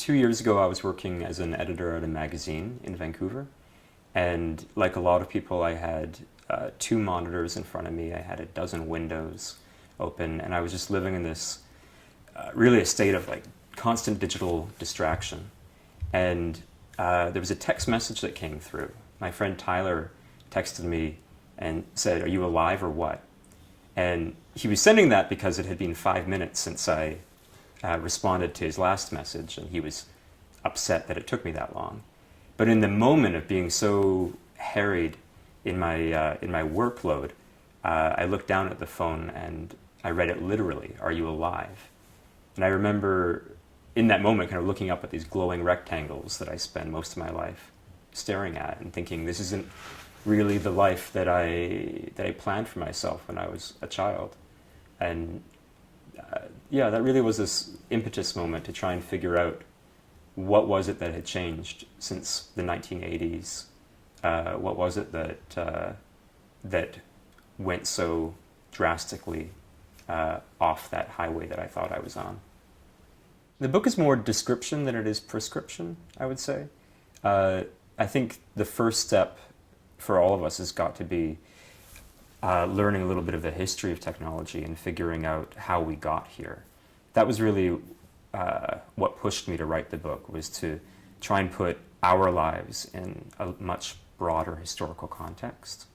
2 years ago, I was working as an editor at a magazine in Vancouver. And like a lot of people, I had two monitors in front of me. I had a dozen windows open, and I was just living in this really a state of like constant digital distraction. And there was a text message that came through. My friend Tyler texted me and said, "Are you alive or what?" And he was sending that because it had been 5 minutes since I responded to his last message, and he was upset that it took me that long. But in the moment of being so harried in my workload, I looked down at the phone and I read it literally, "Are you alive?" And I remember in that moment kind of looking up at these glowing rectangles that I spend most of my life staring at and thinking, this isn't really the life that I planned for myself when I was a child. And yeah, that really was this impetus moment to try and figure out what was it that had changed since the 1980s. What was it that went so drastically off that highway that I thought I was on. The book is more description than it is prescription, I would say. I think the first step for all of us has got to be learning a little bit of the history of technology and figuring out how we got here. That was really what pushed me to write the book, was to try and put our lives in a much broader historical context.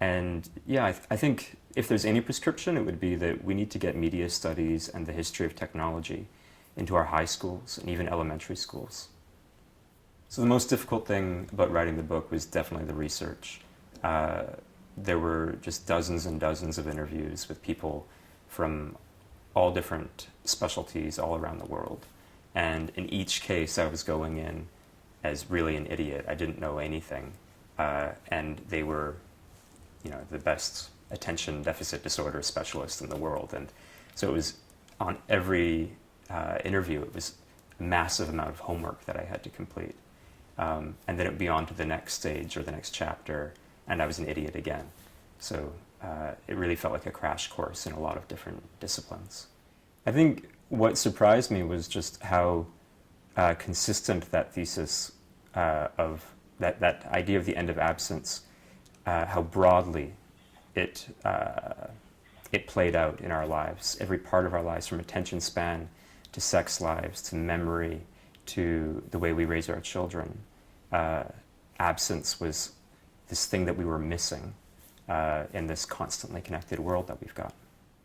And yeah, I think if there's any prescription, it would be that we need to get media studies and the history of technology into our high schools and even elementary schools. So the most difficult thing about writing the book was definitely the research. There were just dozens and dozens of interviews with people from all different specialties all around the world. And in each case, I was going in as really an idiot. I didn't know anything. And they were, the best attention deficit disorder specialist in the world. And so it was on every interview, it was a massive amount of homework that I had to complete. And then it would be on to the next stage or the next chapter, and I was an idiot again. So it really felt like a crash course in a lot of different disciplines. I think what surprised me was just how consistent that thesis of that idea of the end of absence, how broadly it played out in our lives, every part of our lives, from attention span to sex lives to memory to the way we raise our children. Absence was this thing that we were missing in this constantly connected world that we've got.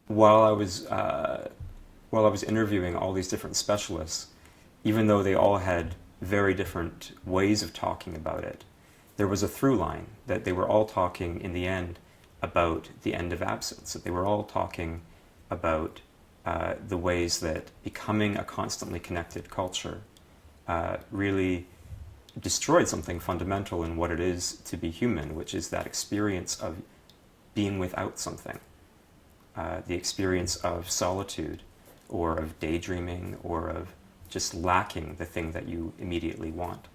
While I was interviewing all these different specialists, even though they all had very different ways of talking about it, there was a through line that they were all talking in the end about the end of absence, that they were all talking about the ways that becoming a constantly connected culture really destroyed something fundamental in what it is to be human, which is that experience of being without something, the experience of solitude, or of daydreaming, or of just lacking the thing that you immediately want.